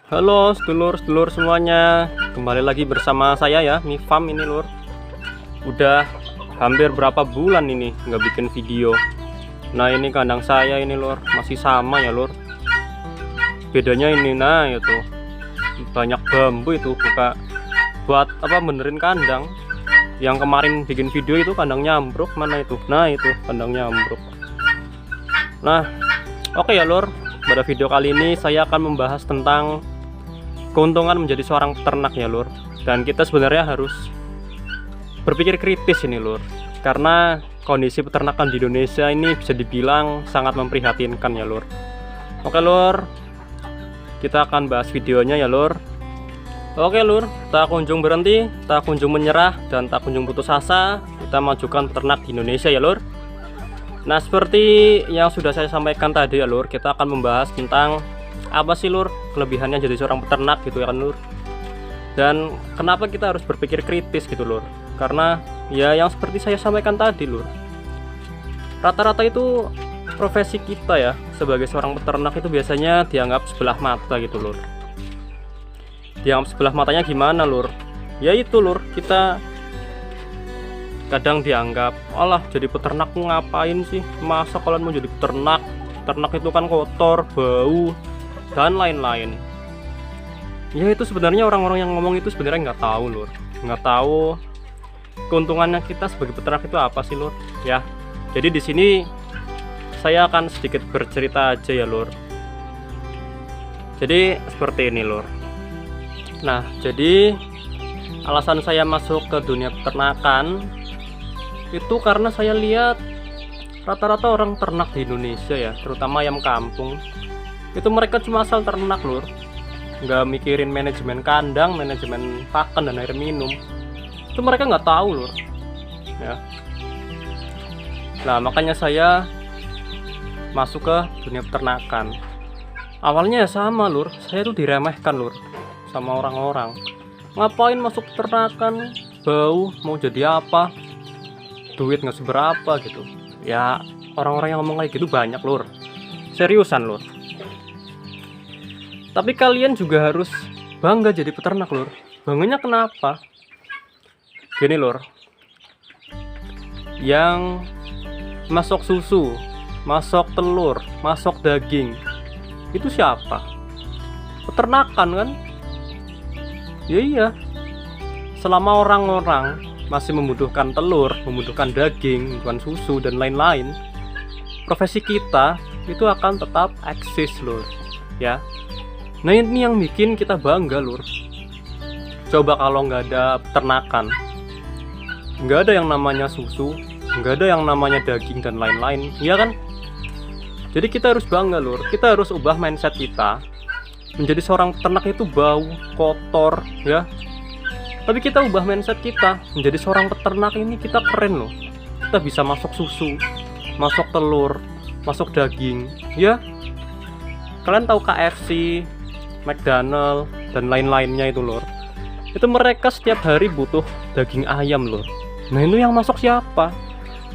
Halo sedulur-sedulur semuanya, kembali lagi bersama saya ya, Mifam ini lur. Udah hampir berapa bulan ini nggak bikin video. Nah ini kandang saya ini lur, masih sama ya lur. Bedanya ini, nah itu banyak bambu itu buka buat apa benerin kandang. Yang kemarin bikin video itu kandangnya ambruk, mana itu? Nah itu kandangnya ambruk. Nah oke ya lur, pada video kali ini saya akan membahas tentang keuntungan menjadi seorang peternak ya lur. Dan kita sebenarnya harus berpikir kritis ini lur, karena kondisi peternakan di Indonesia ini bisa dibilang sangat memprihatinkan ya lur. Oke lur, kita akan bahas videonya ya lur. Oke lur, tak kunjung berhenti, tak kunjung menyerah, dan tak kunjung putus asa, kita majukan peternak di Indonesia ya lur. Nah seperti yang sudah saya sampaikan tadi ya lur, kita akan membahas tentang apa sih lur kelebihannya jadi seorang peternak gitu ya kan lur, dan kenapa kita harus berpikir kritis gitu lur. Karena ya yang seperti saya sampaikan tadi lur, rata-rata itu profesi kita ya sebagai seorang peternak itu biasanya dianggap sebelah mata gitu lur. Dianggap sebelah matanya gimana lur? Ya itu lur, kita kadang dianggap, alah jadi peternak ngapain sih, masa kalian mau jadi peternak, peternak itu kan kotor, bau, dan lain-lain. Ya itu sebenarnya orang-orang yang ngomong itu sebenarnya nggak tahu lur, nggak tahu keuntungannya kita sebagai peternak itu apa sih lur ya. Jadi di sini saya akan sedikit bercerita aja ya lur. Jadi seperti ini lur. Nah jadi alasan saya masuk ke dunia peternakan itu karena saya lihat rata-rata orang ternak di Indonesia ya, terutama ayam kampung, itu mereka cuma asal ternak lur, nggak mikirin manajemen kandang, manajemen pakan dan air minum. Itu mereka nggak tahu lur ya. Nah makanya saya masuk ke dunia peternakan. Awalnya ya sama lur, saya tuh diremehkan lur sama orang-orang. Ngapain masuk peternakan, bau, mau jadi apa, duit nggak seberapa gitu ya. Orang-orang yang ngomong kayak gitu banyak lur, seriusan lur. Tapi kalian juga harus bangga jadi peternak lur. Bangganya kenapa? Gini lur, yang masuk susu, masuk telur, masuk daging, itu siapa? Peternakan kan? Ya iya. Selama orang-orang masih membutuhkan telur, membutuhkan daging, membutuhkan susu dan lain-lain, profesi kita itu akan tetap eksis lur ya. Nah ini yang bikin kita bangga lur. Coba kalau nggak ada peternakan, nggak ada yang namanya susu, nggak ada yang namanya daging dan lain-lain, ya kan? Jadi kita harus bangga lur. Kita harus ubah mindset kita. Menjadi seorang peternak itu bau, kotor, ya. Tapi kita ubah mindset kita. Menjadi seorang peternak ini kita keren loh. Kita bisa masuk susu, masuk telur, masuk daging, ya. Kalian tahu KFC, McDonald dan lain-lainnya itu lur. Itu mereka setiap hari butuh daging ayam lur. Nah itu yang masuk siapa?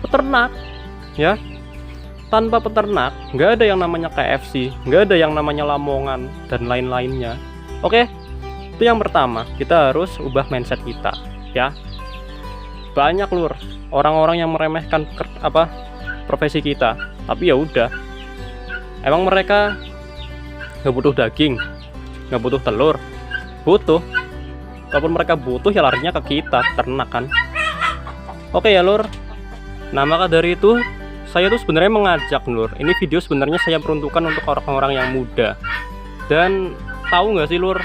Peternak ya. Tanpa peternak nggak ada yang namanya KFC, nggak ada yang namanya Lamongan dan lain-lainnya. Oke, itu yang pertama, kita harus ubah mindset kita ya. Banyak lur orang-orang yang meremehkan profesi kita, tapi ya udah, emang mereka nggak butuh daging, nggak butuh telur, butuh. Walaupun mereka butuh ya larinya ke kita, ternak kan. Oke ya lur. Nah maka dari itu saya tuh sebenarnya mengajak lur, ini video sebenarnya saya peruntukkan untuk orang-orang yang muda. Dan tahu nggak sih lur,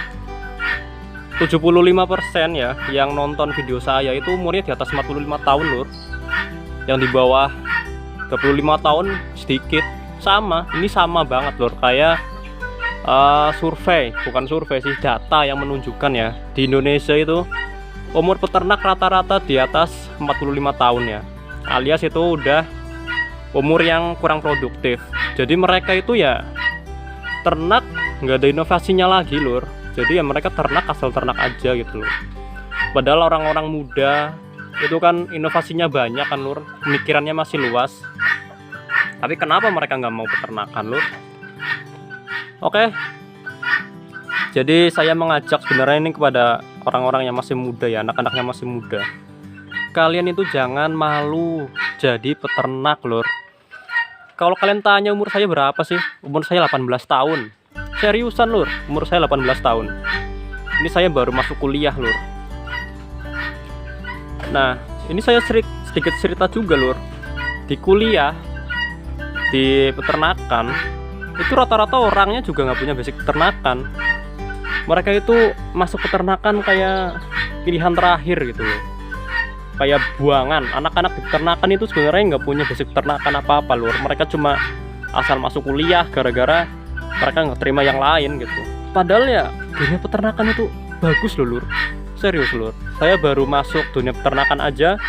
75% ya yang nonton video saya itu umurnya di atas 45 tahun lur. Yang di bawah 25 tahun sedikit. Sama, ini sama banget lur, kayak survei, bukan survei sih, data yang menunjukkan ya, di Indonesia itu umur peternak rata-rata di atas 45 tahun ya, alias itu udah umur yang kurang produktif. Jadi mereka itu ya ternak nggak ada inovasinya lagi lur. Jadi ya mereka ternak asal ternak aja gitu lur. Padahal orang-orang muda itu kan inovasinya banyak kan lur, pemikirannya masih luas. Tapi kenapa mereka nggak mau peternakan lur? Oke, Jadi saya mengajak sebenarnya ini kepada orang-orang yang masih muda ya, anak-anaknya masih muda. Kalian itu jangan malu jadi peternak, lur. Kalau kalian tanya umur saya berapa sih? Umur saya 18 tahun. Seriusan, lur, umur saya 18 tahun. Ini saya baru masuk kuliah, lur. Nah, ini saya sedikit cerita juga, lur. Di kuliah, di peternakan, itu rata-rata orangnya juga nggak punya basic peternakan. Mereka itu masuk peternakan kayak pilihan terakhir gitu loh, kayak buangan. Anak-anak di peternakan itu sebenarnya nggak punya basic peternakan apa-apa, lur. Mereka cuma asal masuk kuliah gara-gara mereka nggak terima yang lain gitu. Padahal ya dunia peternakan itu bagus loh, lur. Serius, lur. Saya baru masuk dunia peternakan aja,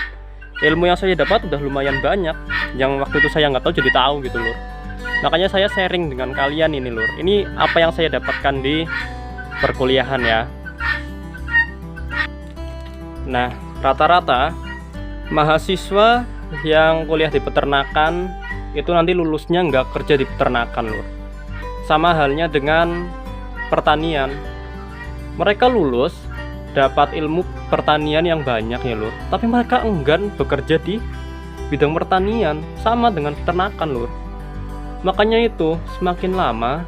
ilmu yang saya dapat udah lumayan banyak, yang waktu itu saya nggak tahu jadi tahu gitu, lur. Makanya saya sharing dengan kalian ini, lur. Ini apa yang saya dapatkan di perkuliahan ya. Nah, rata-rata mahasiswa yang kuliah di peternakan itu nanti lulusnya nggak kerja di peternakan, lur. Sama halnya dengan pertanian. Mereka lulus dapat ilmu pertanian yang banyak ya, lur, tapi mereka enggan bekerja di bidang pertanian. Sama dengan peternakan, lur. Makanya itu semakin lama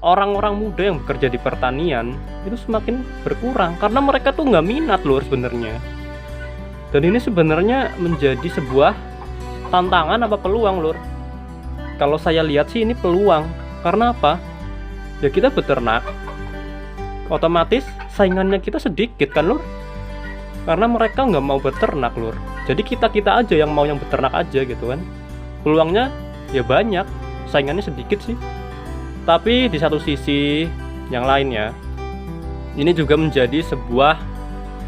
orang-orang muda yang bekerja di pertanian itu semakin berkurang karena mereka tuh nggak minat, lur, sebenarnya. Dan ini sebenarnya menjadi sebuah tantangan apa peluang, lur? Kalau saya lihat sih ini peluang. Karena apa? Ya kita beternak, otomatis saingannya kita sedikit kan, lur? Karena mereka nggak mau beternak, lur. Jadi kita aja yang mau yang beternak aja gitu kan. Peluangnya ya banyak, saingannya sedikit sih. Tapi di satu sisi yang lainnya, ini juga menjadi sebuah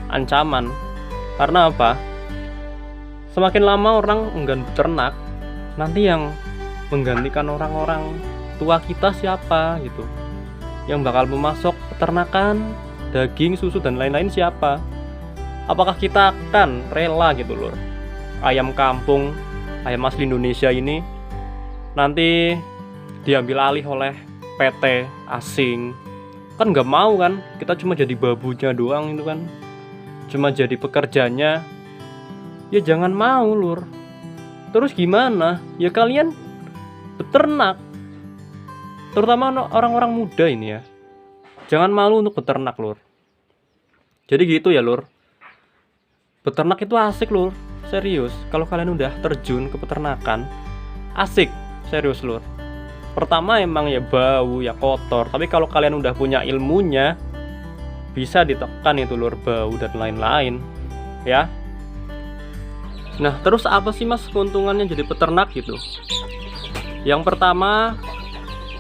ancaman. Karena apa? Semakin lama orang enggan beternak, nanti yang menggantikan orang-orang tua kita siapa gitu? Yang bakal memasok peternakan, daging, susu, dan lain-lain siapa? Apakah kita akan rela gitu, lur? Ayam kampung, ayam asli Indonesia ini nanti diambil alih oleh PT asing. Kan nggak mau kan, kita cuma jadi babunya doang itu kan, cuma jadi pekerjanya. Ya jangan mau, lur. Terus gimana? Ya kalian beternak, terutama orang-orang muda ini ya, jangan malu untuk beternak, lur. Jadi gitu ya, lur. Beternak itu asik, lur. Serius, kalau kalian udah terjun ke peternakan, asik. Serius, lur. Pertama emang ya bau, ya kotor. Tapi kalau kalian udah punya ilmunya, bisa ditekan itu, lur, bau dan lain-lain ya. Nah, terus apa sih, mas, keuntungannya jadi peternak gitu? Yang pertama,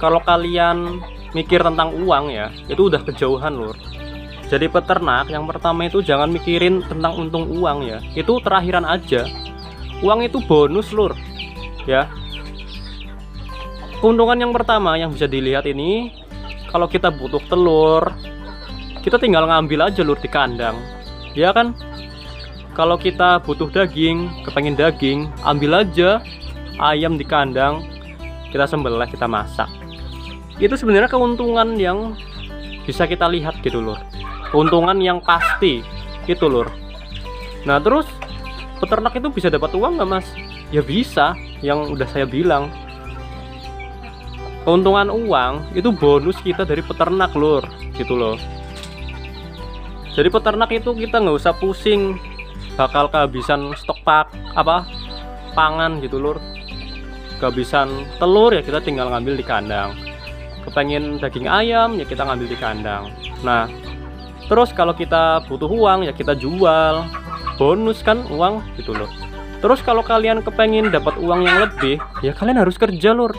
kalau kalian mikir tentang uang ya, itu udah kejauhan, lur. Jadi peternak yang pertama itu jangan mikirin tentang untung uang ya. Itu terakhiran aja. Uang itu bonus, lur. Ya. Keuntungan yang pertama yang bisa dilihat ini, kalau kita butuh telur, kita tinggal ngambil aja, lur, di kandang. Ya kan? Kalau kita butuh daging, kepengen daging, ambil aja ayam di kandang, kita sembelih, kita masak. Itu sebenarnya keuntungan yang bisa kita lihat gitu, lur. Keuntungan yang pasti gitu, lur. Nah, terus peternak itu bisa dapat uang nggak, mas? Ya bisa, yang udah saya bilang. Keuntungan uang itu bonus kita dari peternak, lur, gitu loh. Jadi peternak itu kita nggak usah pusing bakal kehabisan stok pangan gitu, lur. Kehabisan telur ya kita tinggal ngambil di kandang. Kepengen daging ayam ya kita ngambil di kandang. Nah, terus kalau kita butuh uang ya kita jual, bonus kan uang gitu loh. Terus kalau kalian kepengen dapat uang yang lebih, ya kalian harus kerja, lur.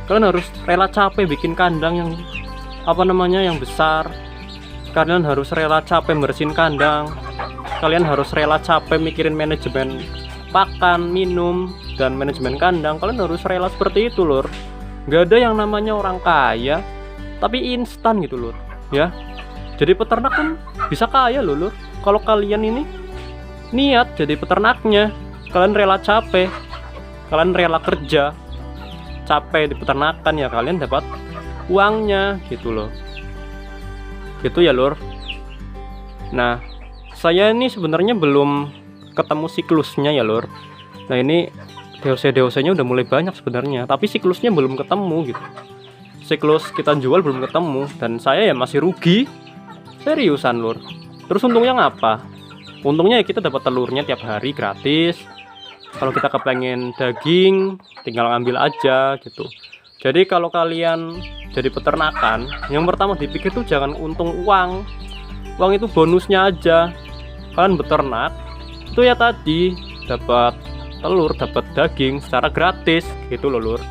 Kalian harus rela capek bikin kandang yang yang besar. Kalian harus rela capek bersihin kandang. Kalian harus rela capek mikirin manajemen pakan, minum, dan manajemen kandang. Kalian harus rela seperti itu, lur. Gak ada yang namanya orang kaya tapi instan gitu, lur. Ya. Jadi peternak kan bisa kaya loh, lur. Kalau kalian ini niat jadi peternaknya, kalian rela capek, kalian rela kerja capek di peternakan, ya kalian dapat uangnya gitu loh. gitu ya lur. Nah, saya ini sebenarnya belum ketemu siklusnya ya lur. Nah, ini DOC-nya udah mulai banyak sebenarnya, tapi siklusnya belum ketemu gitu. Siklus kita jual belum ketemu, dan saya ya masih rugi. Seriusan lur. Terus untungnya ngapa? Untungnya ya kita dapat telurnya tiap hari gratis. Kalau kita kepengen daging, tinggal ngambil aja gitu. Jadi kalau kalian jadi peternakan, yang pertama dipikir tuh jangan untung uang. Uang itu bonusnya aja. Kalian beternak, itu ya tadi dapat telur, dapat daging secara gratis gitu loh lur.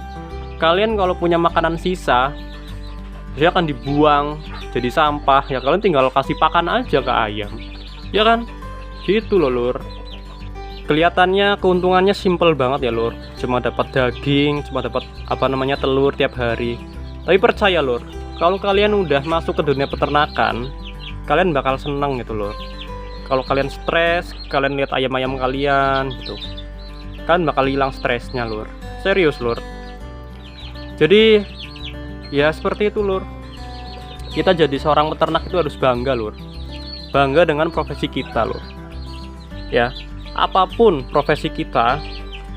Kalian kalau punya makanan sisa, dia akan dibuang jadi sampah, ya kalian tinggal kasih pakan aja ke ayam, ya kan? Gitu loh lur. Kelihatannya keuntungannya simple banget ya lur, cuma dapat daging, cuma dapat telur tiap hari. Tapi percaya lur, kalau kalian udah masuk ke dunia peternakan, kalian bakal seneng gitu lur. Kalau kalian stres, kalian lihat ayam-ayam kalian gitu, kan bakal hilang stresnya lur. Serius lur. Jadi ya seperti itu lur. Kita jadi seorang peternak itu harus bangga lur. Bangga dengan profesi kita lur. Ya, apapun profesi kita,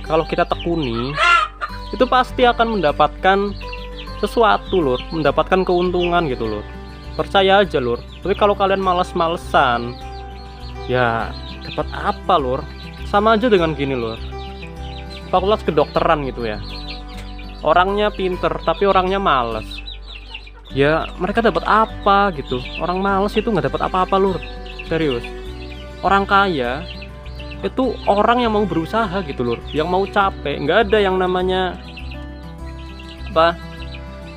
kalau kita tekuni, itu pasti akan mendapatkan sesuatu lur, mendapatkan keuntungan gitu lur. Percaya aja lur. Tapi kalau kalian males-malesan, ya dapat apa lur? Sama aja dengan gini lur, fakultas kedokteran gitu ya, orangnya pinter tapi orangnya males, ya mereka dapat apa gitu? Orang males itu nggak dapat apa-apa lur. Serius. Orang kaya itu orang yang mau berusaha gitu lur, yang mau capek. Nggak ada yang namanya apa,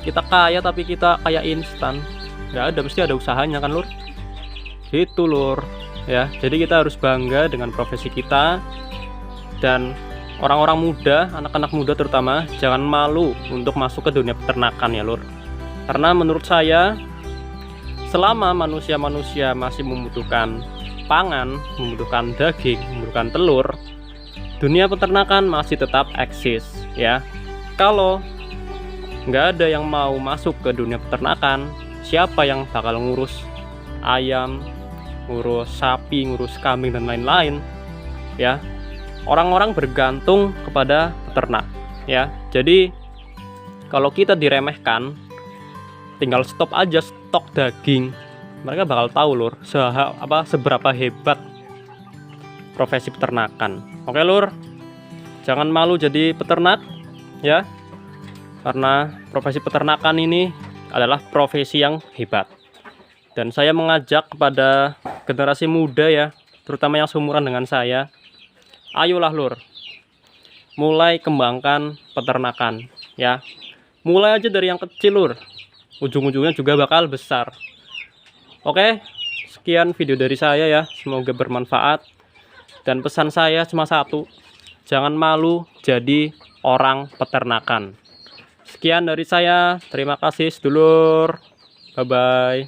kita kaya tapi kita kaya instan. Nggak ada, mesti ada usahanya kan lur. Gitu lur ya. Jadi kita harus bangga dengan profesi kita. Dan orang-orang muda, anak-anak muda terutama, jangan malu untuk masuk ke dunia peternakan ya lur. Karena menurut saya, selama manusia-manusia masih membutuhkan pangan, membutuhkan daging, membutuhkan telur, dunia peternakan masih tetap eksis ya. Kalau nggak ada yang mau masuk ke dunia peternakan, siapa yang bakal ngurus ayam, ngurus sapi, ngurus kambing dan lain-lain ya. Orang-orang bergantung kepada peternak ya. Jadi kalau kita diremehkan, tinggal stop aja stok daging, mereka bakal tahu lur seberapa hebat profesi peternakan. Oke lur, jangan malu jadi peternak ya, karena profesi peternakan ini adalah profesi yang hebat. Dan saya mengajak kepada generasi muda ya, terutama yang seumuran dengan saya, ayolah lur, mulai kembangkan peternakan ya. Mulai aja dari yang kecil lur, ujung-ujungnya juga bakal besar. Oke, sekian video dari saya ya, semoga bermanfaat. Dan pesan saya cuma satu, jangan malu jadi orang peternakan. Sekian dari saya, terima kasih sedulur, bye bye.